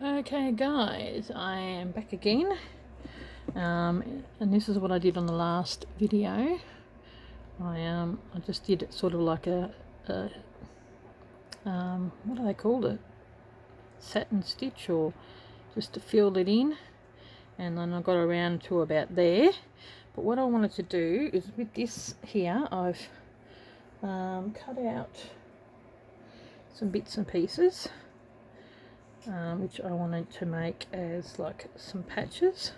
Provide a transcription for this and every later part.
Okay guys, I am back again, and this is what I did on the last video. I just did sort of like a what do they call it, satin stitch, or just to fill it in, and then I got around to about there. But what I wanted to do is with this here, I've cut out some bits and pieces, which I wanted to make as like some patches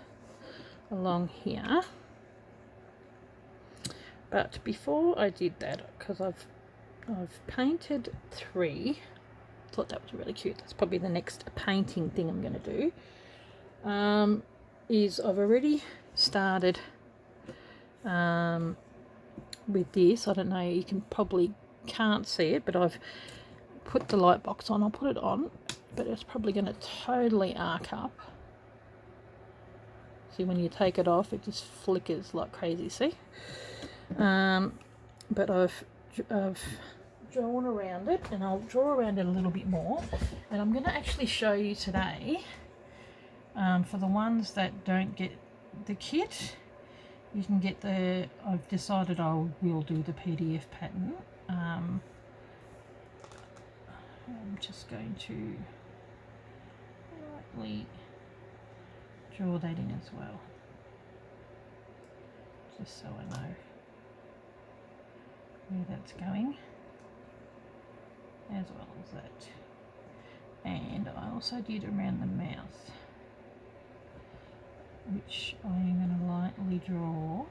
along here. But before I did that, because I've painted 3, thought that was really cute. That's probably the next painting thing I'm going to do. Is I've already started with this. I don't know, you can't see it, but I've put the light box on. I'll put it on, but it's probably going to totally arc up. See, when you take it off, it just flickers like crazy, see? But I've drawn around it, and I'll draw around it a little bit more, and I'm going to actually show you today, for the ones that don't get the kit, you can get I've decided I will do the PDF pattern. I'm just going to lightly draw that in as well, just so I know where that's going, as well as that. And I also did around the mouth, which I am going to lightly draw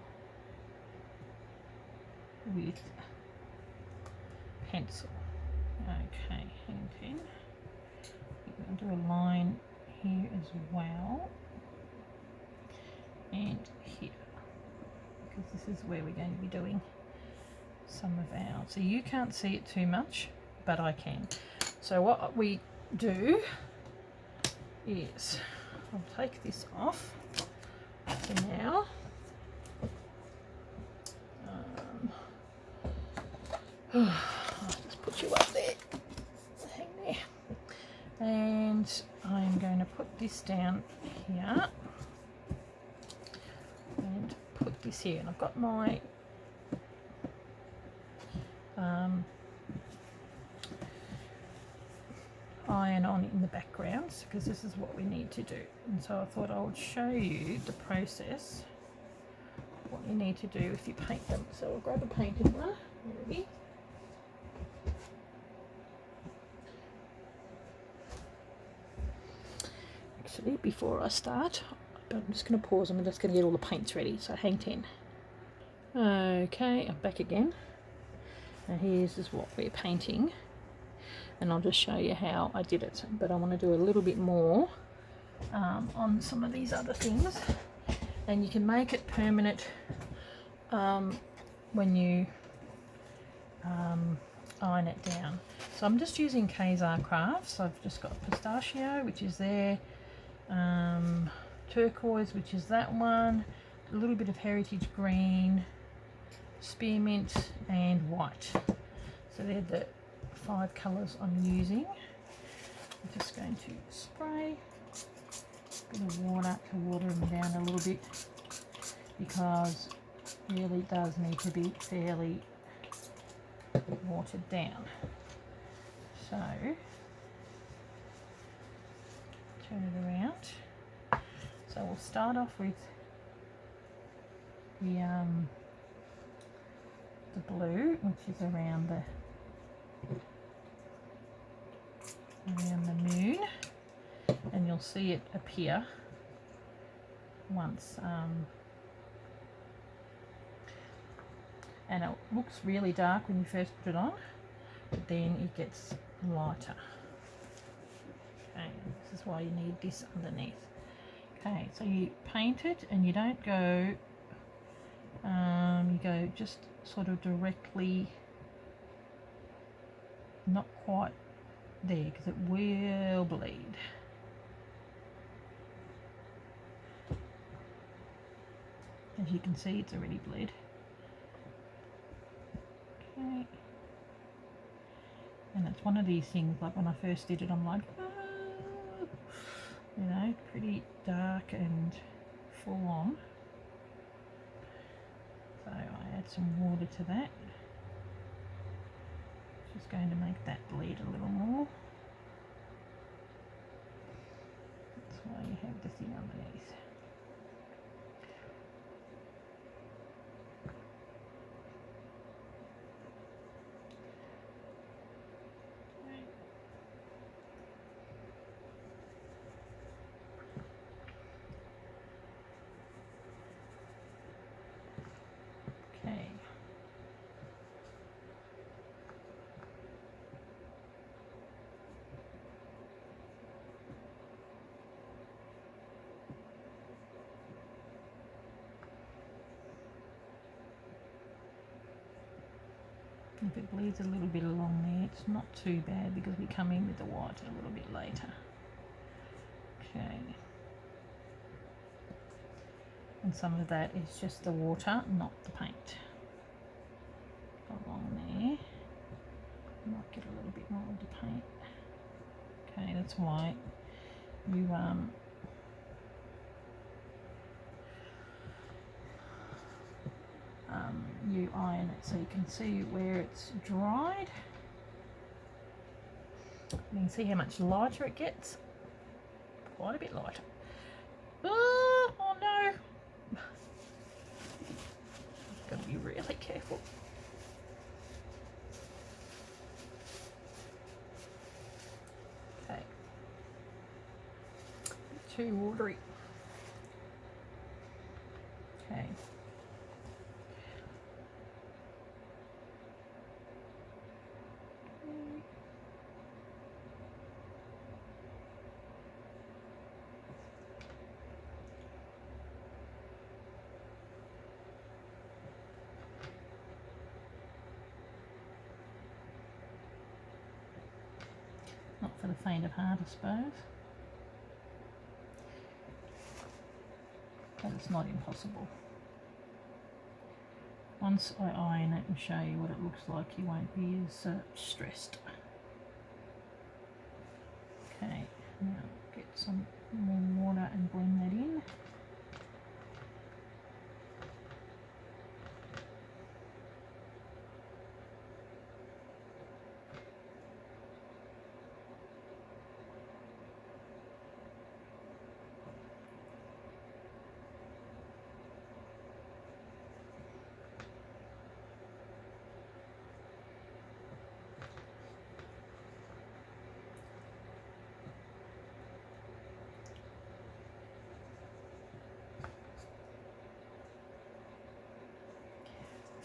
with pencil. Okay, hang 10. I'm going to do a line here as well, and here, because this is where we're going to be doing some of our, so you can't see it too much, but I can. So what we do is, I'll take this off for now. I'll just put you up there, hang there, and I'm going to put this down here and put this here, and I've got my iron on in the background, because this is what we need to do. And so I thought I would show you the process, what you need to do if you paint them. So I'll grab a painted one already. Actually, before I start, I'm just going to pause. I'm just going to get all the paints ready, so hang 10. Okay, I'm back again. Now here's what we're painting, and I'll just show you how I did it, but I want to do a little bit more on some of these other things, and you can make it permanent when you iron it down. So I'm just using Kazar Crafts. I've just got pistachio, which is there, turquoise, which is that one, a little bit of heritage green, spearmint, and white. So they're the 5 colours I'm using. I'm just going to spray a bit of water to water them down a little bit, because it really does need to be fairly watered down. So turn it around. So we'll start off with the blue, which is around the moon, and you'll see it appear once, and it looks really dark when you first put it on, but then it gets lighter. Okay, this is why you need this underneath. Okay, so you paint it, and you don't go, you go just sort of directly, not quite there, because it will bleed. As you can see, it's already bled. Okay, and it's one of these things, like when I first did it, I'm like, oh. get pretty dark and full on. So I add some water to that. Just going to make that bleed a little more. That's why you have the thing underneath. Okay. If it bleeds a little bit along there, it's not too bad because we come in with the white a little bit later. Okay. And some of that is just the water, not the paint. Along there. Might get a little bit more of the paint. Okay, that's why you iron it so you can see where it's dried. You can see how much lighter it gets. Quite a bit lighter. Oh no! Got to be really careful. Okay. Too watery. Okay. Not for the faint of heart, I suppose. But it's not impossible. Once I iron it and show you what it looks like, you won't be as stressed. Okay, now get some more water and blend that in.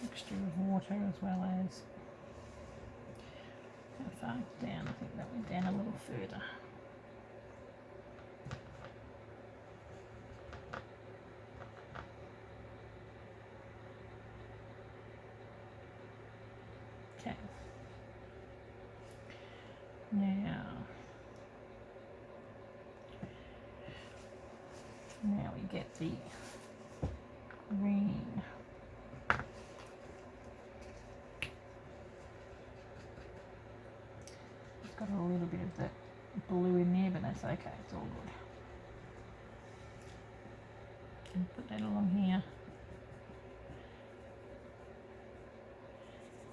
Mixture of water as well as how far down. I think that went down a little further. Okay. Now we get the green. Got a little bit of that blue in there, but that's okay, it's all good. And put that along here.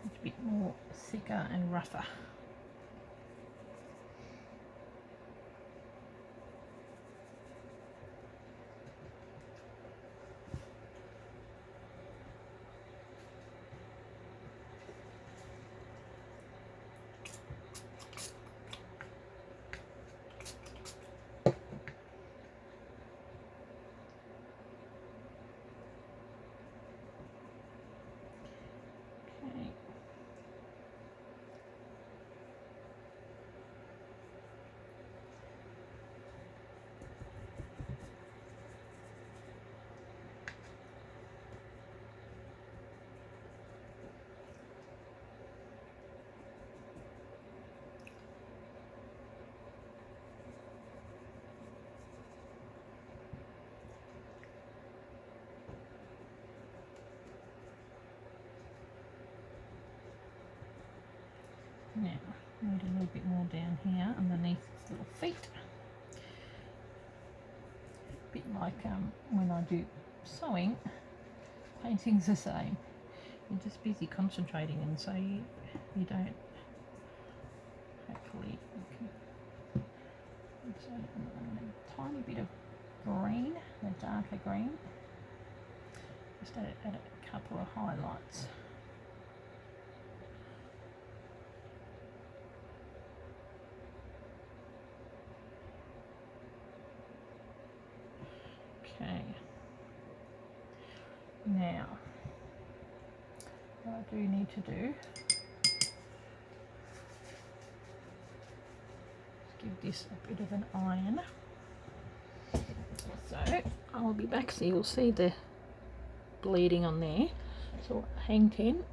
It's a bit more thicker and rougher. Now, need a little bit more down here underneath its little feet. like when I do sewing, painting's the same. You're just busy concentrating, and so you don't, hopefully you can, so a tiny bit of green, the darker green, just add a couple of highlights. Okay, now what I do need to do is give this a bit of an iron. So I will be back, so you'll see the bleeding on there. So hang 10.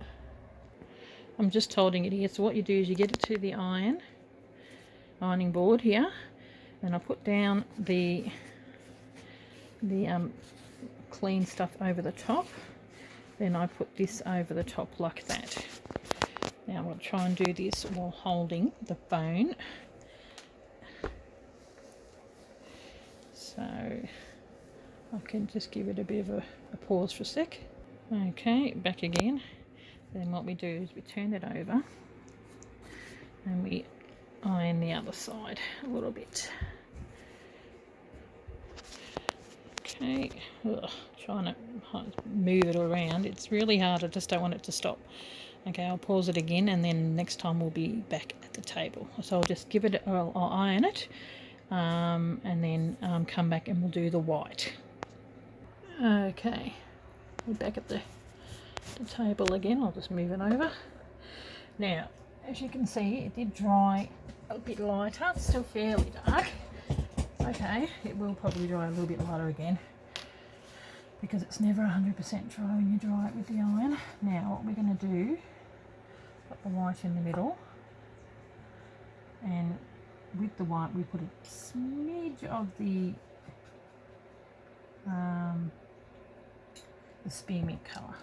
I'm just holding it here. So what you do is you get it to the ironing board here, and I put down the clean stuff over the top. Then I put this over the top like that. Now I'm going to try and do this while holding the bone. So I can just give it a bit of a pause for a sec. Okay, back again. Then what we do is we turn it over and we iron the other side a little bit. Okay, trying to move it around. It's really hard. I just don't want it to stop. Okay, I'll pause it again, and then next time we'll be back at the table. So I'll just give it, I'll iron it, and then come back and we'll do the white. Okay, we're back at the table again. I'll just move it over. Now, as you can see, it did dry a bit lighter. It's still fairly dark. Okay, it will probably dry a little bit lighter again, because it's never 100% dry when you dry it with the iron. Now what we're going to do, put the white in the middle, and with the white we put a smidge of the spearmint colour,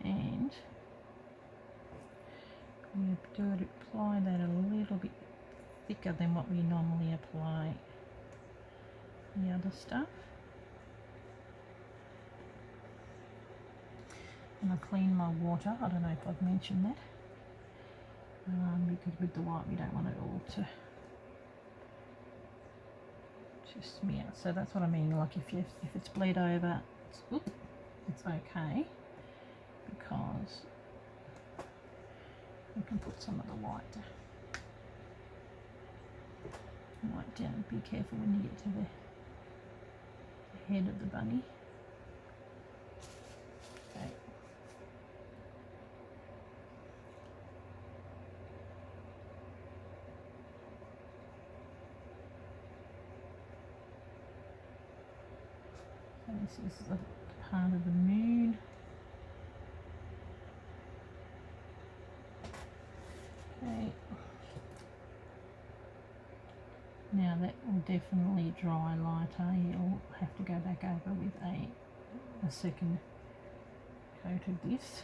and we apply that a little bit thicker than what we normally apply the other stuff. And I clean my water. I don't know if I've mentioned that, because with the white we don't want it all to smear. So that's what I mean. Like if it's bled over, it's okay, because we can put some of the white down. Be careful when you get to the head of the bunny. Okay. So this is the part of the moon. Okay. Now that will definitely dry lighter. You'll have to go back over with a second coat of this.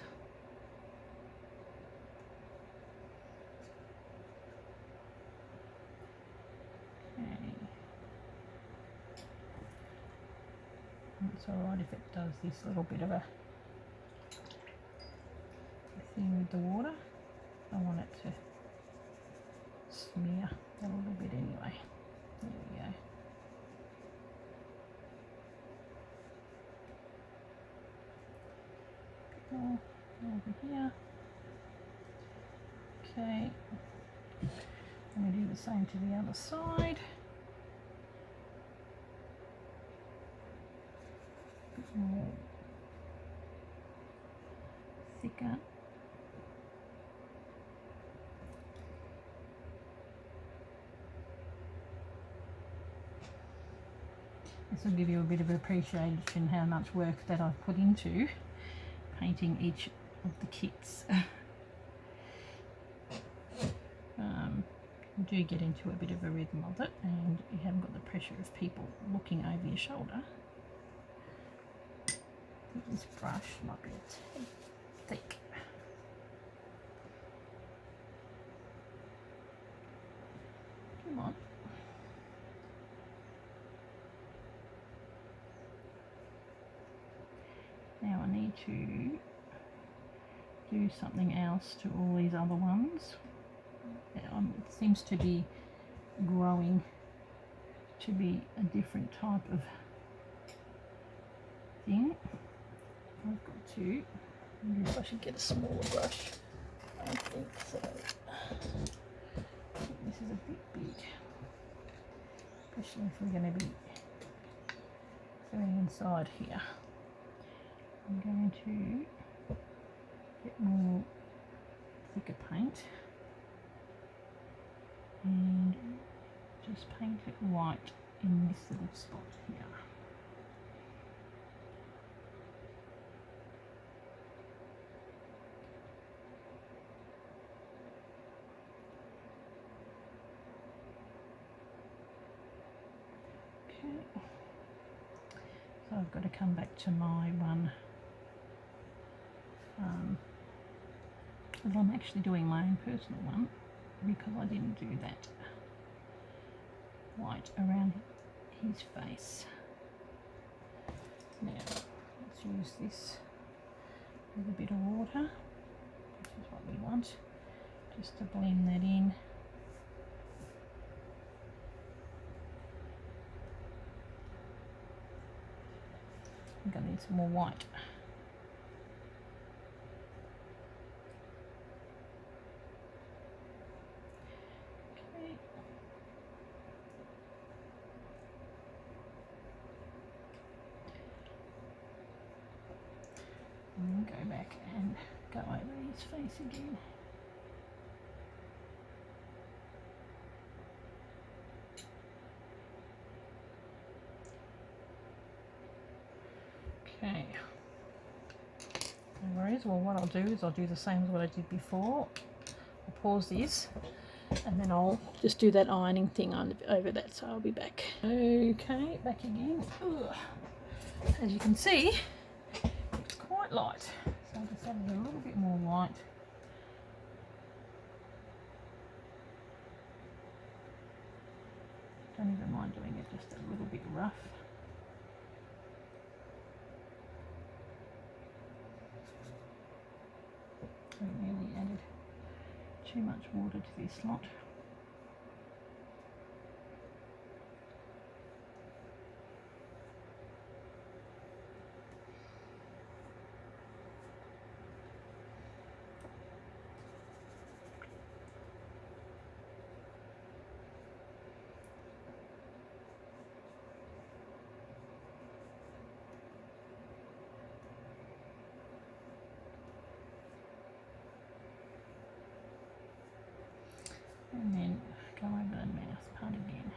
Okay. It's alright if it does this little bit of a thing with the water. I want it to smear a little bit anyway. There we go. More over here. Okay. And we do the same to the other side. A bit more thicker. This will give you a bit of appreciation how much work that I've put into painting each of the kits. You do get into a bit of a rhythm of it, and you haven't got the pressure of people looking over your shoulder. This brush might be a tad thick. Come on. Now I need to do something else to all these other ones. It seems to be growing to be a different type of thing. I've got to, maybe I should get a smaller brush. I think so. I think this is a bit big, especially if we're going to be going inside here. I'm going to get more thicker paint and just paint it white in this little spot here. Okay, so I've got to come back to my one. Well, I'm actually doing my own personal one because I didn't do that white around his face. Now let's use this with a bit of water, which is what we want, just to blend that in. I'm going to need some more white. And then go back and go over his face again. Okay, no worries. Well, what I'll do is I'll do the same as what I did before. I'll pause this and then I'll just do that ironing thing over that, so I'll be back. Okay, back again. Ugh. As you can see, it's quite light, so I'll just add a little bit more white. Don't even mind doing it just a little bit rough. I really added too much water to this lot. And then go over the mouth part again.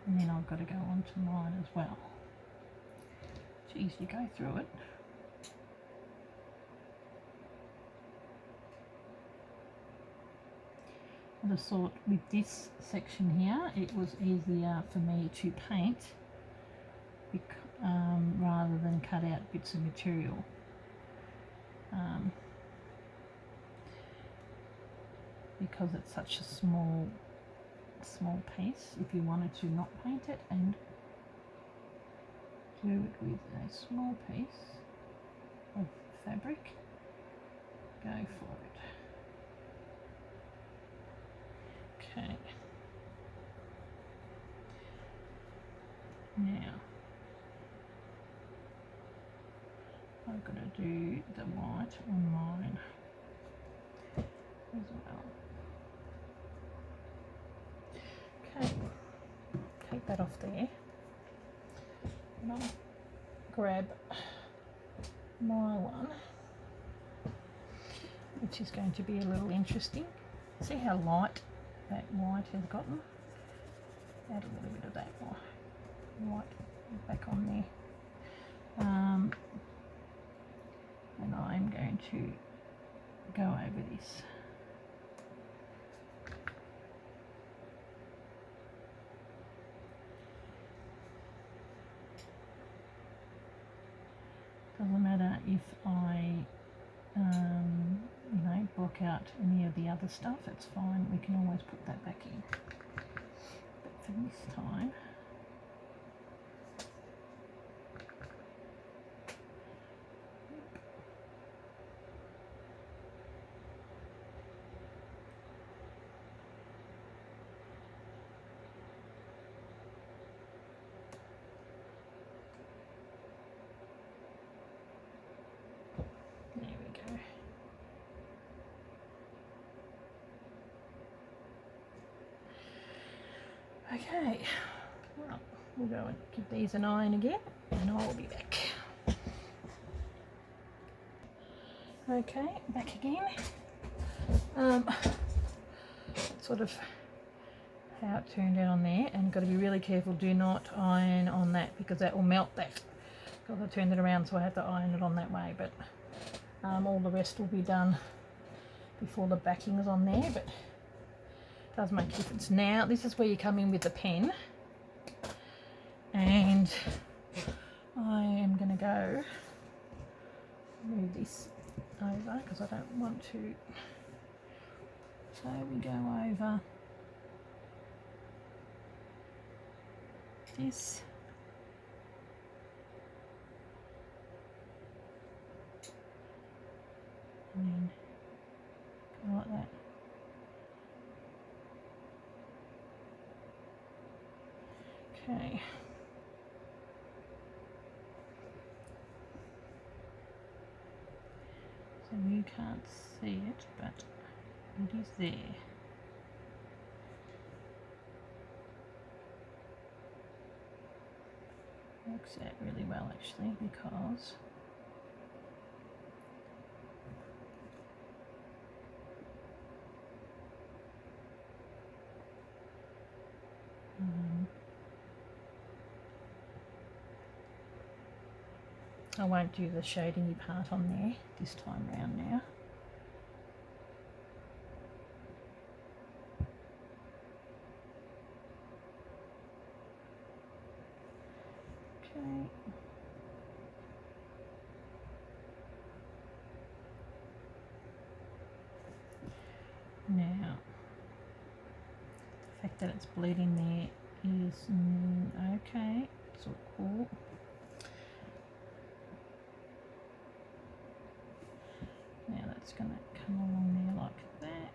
And then I've got to go on to mine as well. Geez, you go through it. I just thought with this section here, it was easier for me to paint rather than cut out bits of material. Because it's such a small piece, if you wanted to not paint it and do it with a small piece of fabric, go for it. Okay. Now I've got to do the white on mine as well. Okay, take that off there. And I'll grab my one, which is going to be a little interesting. See how light that white has gotten? Add a little bit of that white back on there. And I'm going to go over this. Doesn't matter if I, block out any of the other stuff, it's fine, we can always put that back in. But for this time, Okay, well, we'll go and give these an iron again and I'll be back. Okay, back again. Sort of how it turned out on there, and got to be really careful, do not iron on that because that will melt that. Because I turned it around, so I had to iron it on that way, but all the rest will be done before the backing is on there, but it does make a difference. Now this is where you come in with the pen, and I am going to go move this over because I don't want to. So we go over this, and then go like that. Okay. So you can't see it, but it is there. Works out really well actually, because I won't do the shading part on there this time round now. Okay. Now, the fact that it's bleeding there is okay, so cool. Now that's going to come along there like that.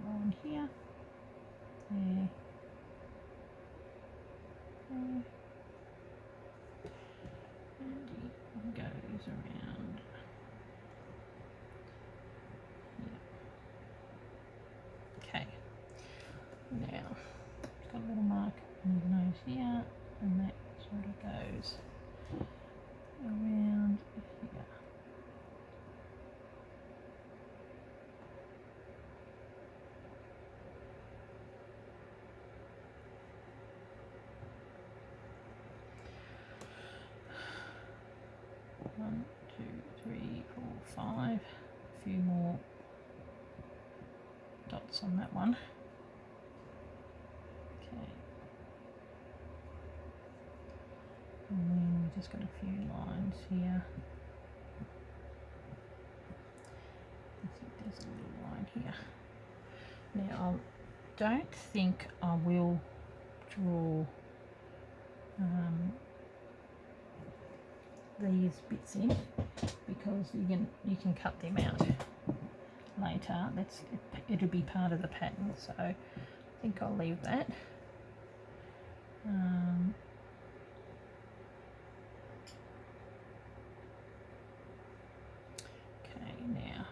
On here, there, and it goes around. Yeah. Okay. Now, got a little mark on his nose here, and that sort of goes around here. One, two, three, four, five. A few more dots on that one. Okay. And then we just got a few lines here. I think there's a little line here. Now I don't think I will draw these bits in, because you can cut them out later. It'll be part of the pattern, so I think I'll leave that. Okay, now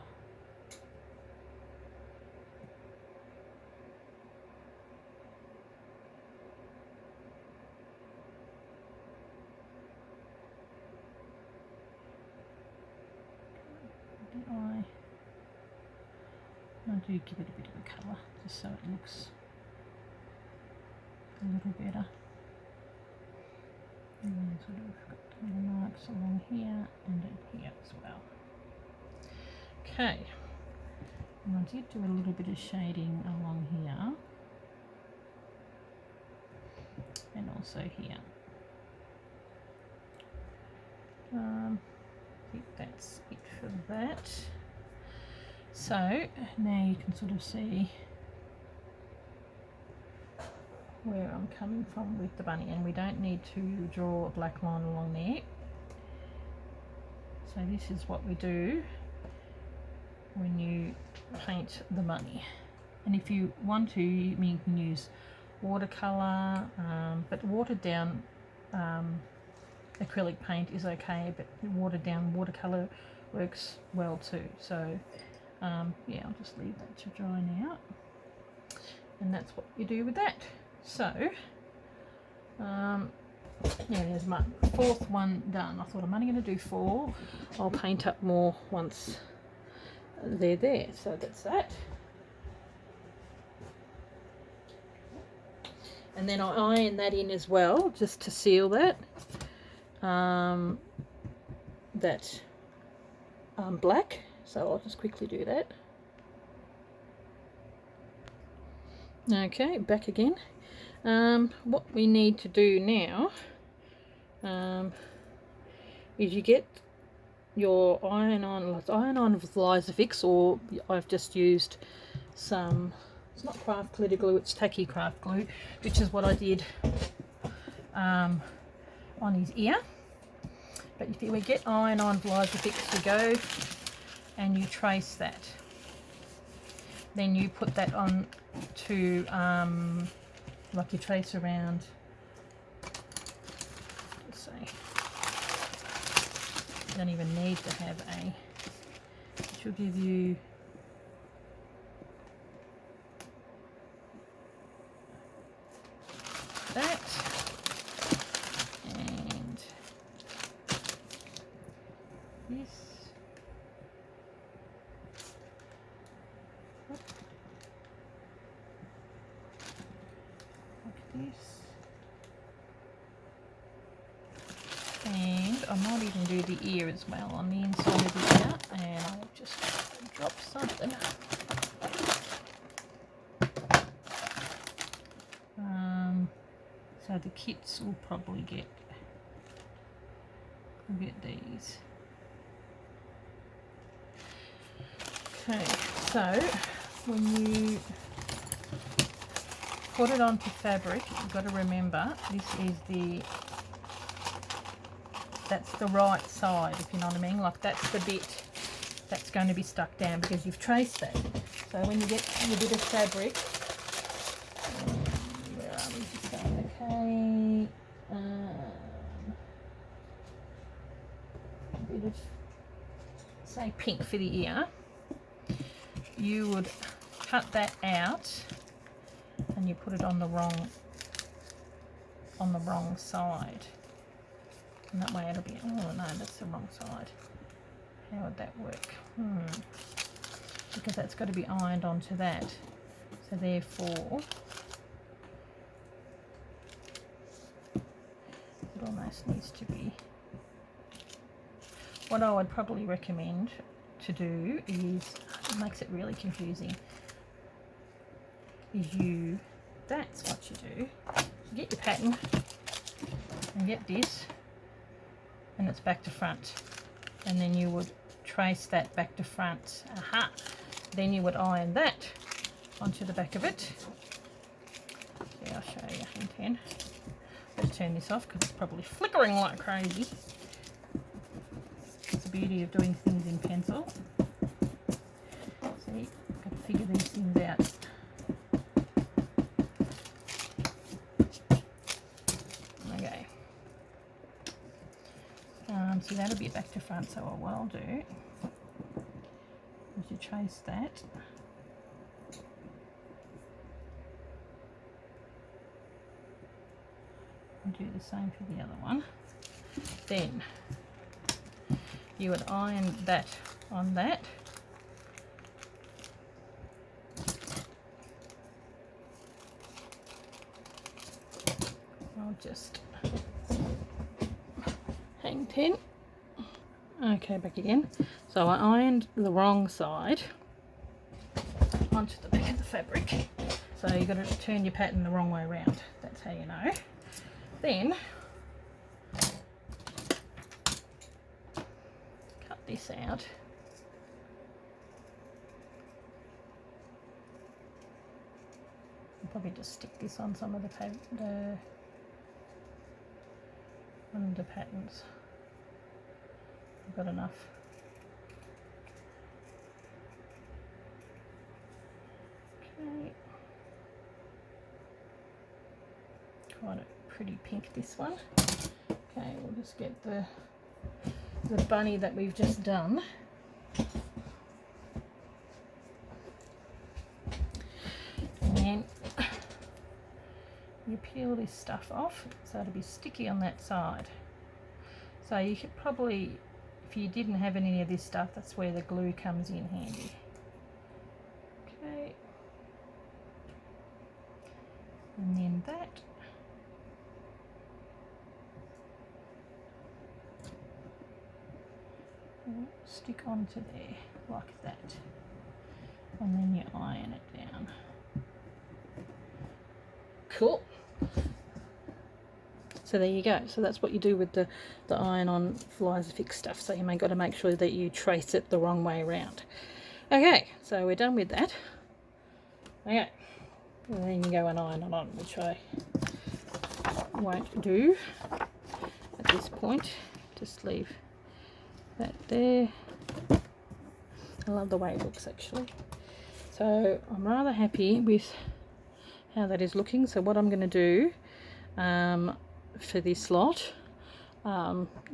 I do give it a bit of a colour just so it looks a little better. And then sort of got little marks along here and in here as well. Okay, and I did do a little bit of shading along here and also here. I think that's it for that. So now you can sort of see where I'm coming from with the bunny, and we don't need to draw a black line along there. So this is what we do when you paint the money. And if you want to, you can use watercolour, but watered down acrylic paint is okay, but watered down watercolour works well too. So yeah, I'll just leave that to dry now, and that's what you do with that. So yeah, there's my fourth one done. I thought I'm only going to do 4. I'll paint up more once they're there. So that's that. And then I iron that in as well, just to seal that. Black. So I'll just quickly do that. Okay, back again. What we need to do now is you get your iron on with Lysafix, or I've just used some, it's not craft glitter glue, it's tacky craft glue, which is what I did on his ear. But if you get iron on Lysafix, you go and you trace that. Then you put that on to like you trace around, let's say, you don't even need to have a, which will give you that, and this. This, and I might even do the ear as well on the inside of the ear, and I'll just drop something. So the kits will probably get these. Okay, so when you put it onto fabric, you've got to remember this is that's the right side, if you know what I mean. Like that's the bit that's going to be stuck down because you've traced that. So when you get your bit of fabric, where are we? Okay, a bit of, say, pink for the ear, you would cut that out and you put it on the wrong side, and that way it'll be, oh no, that's the wrong side. How would that work? Because that's got to be ironed onto that, so therefore it almost needs to be, what I would probably recommend to do is, it makes it really confusing, is that's what you do. You get your pattern and get this, and it's back to front, and then you would trace that back to front. Then you would iron that onto the back of it. See, I'll show you in 10. Let's turn this off because it's probably flickering like crazy. It's the beauty of doing things in pencil. See, I've got to figure these things out. Okay. So that'll be back to front, so what I'll do is you trace that. And do the same for the other one. Then you would iron that on that. I'll just hang 10. Okay, back again. So I ironed the wrong side onto the back of the fabric. So you've got to turn your pattern the wrong way around. That's how you know. Then cut this out. I'll probably just stick this on some of the one of the patterns. I've got enough. Okay. Quite a pretty pink, this one. Okay, we'll just get the bunny that we've just done. And then you peel this stuff off, so it'll be sticky on that side. So you could probably, if you didn't have any of this stuff, that's where the glue comes in handy. Okay. And then that. Stick onto there like that, and then you iron it down. Cool. So there you go. So that's what you do with the iron-on Flies Fix stuff. So you may got to make sure that you trace it the wrong way around. Okay, so we're done with that. Okay, and then you go and iron it on, which I won't do at this point. Just leave that there. I love the way it looks, actually. So I'm rather happy with how that is looking. So what I'm going to do for this lot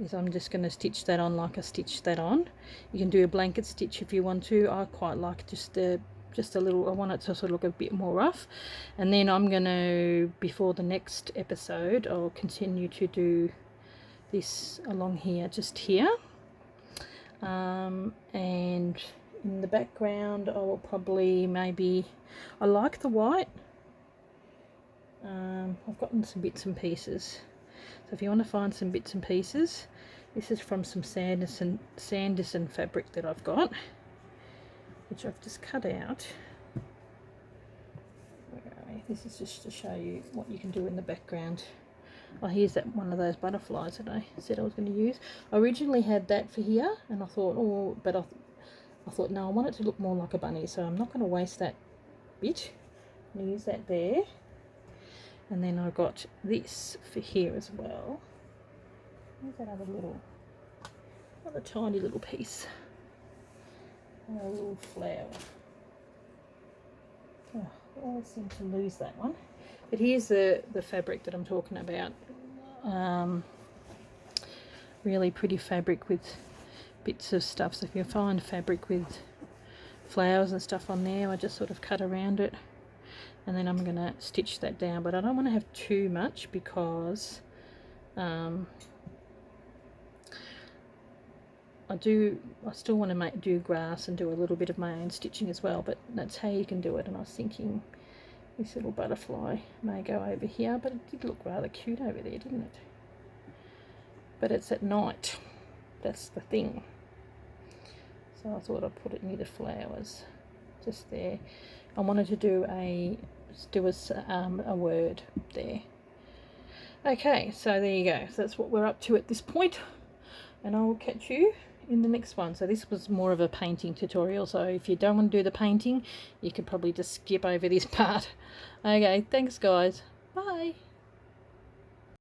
is I'm just going to stitch that on like I stitched that on. You can do a blanket stitch if you want to. I quite like just a little, I want it to sort of look a bit more rough. And then I'm going to, before the next episode, I'll continue to do this along here, just here. And in the background I will probably I like the white. I've gotten some bits and pieces, so if you want to find some bits and pieces, this is from some Sanderson fabric that I've got, which I've just cut out. This is just to show you what you can do in the background. Oh, here's that one of those butterflies that I said I was going to use. I originally had that for here, and I thought, oh, but I thought, no, I want it to look more like a bunny, so I'm not going to waste that bit. I'm going to use that there. And then I've got this for here as well. Where's that other tiny little piece? A little flower. Oh, I always seem to lose that one. But here's the fabric that I'm talking about. Really pretty fabric with bits of stuff. So if you find fabric with flowers and stuff on there, I just sort of cut around it. And then I'm going to stitch that down. But I don't want to have too much because I still want to do grass and do a little bit of my own stitching as well. But that's how you can do it. And I was thinking, this little butterfly may go over here, but it did look rather cute over there, didn't it? But it's at night. That's the thing. So I thought I'd put it near the flowers, just there. I wanted to do a word there. Okay, so there you go. So that's what we're up to at this point, and I will catch you in the next one. So this was more of a painting tutorial, so if you don't want to do the painting, you could probably just skip over this part. Okay, thanks guys, bye.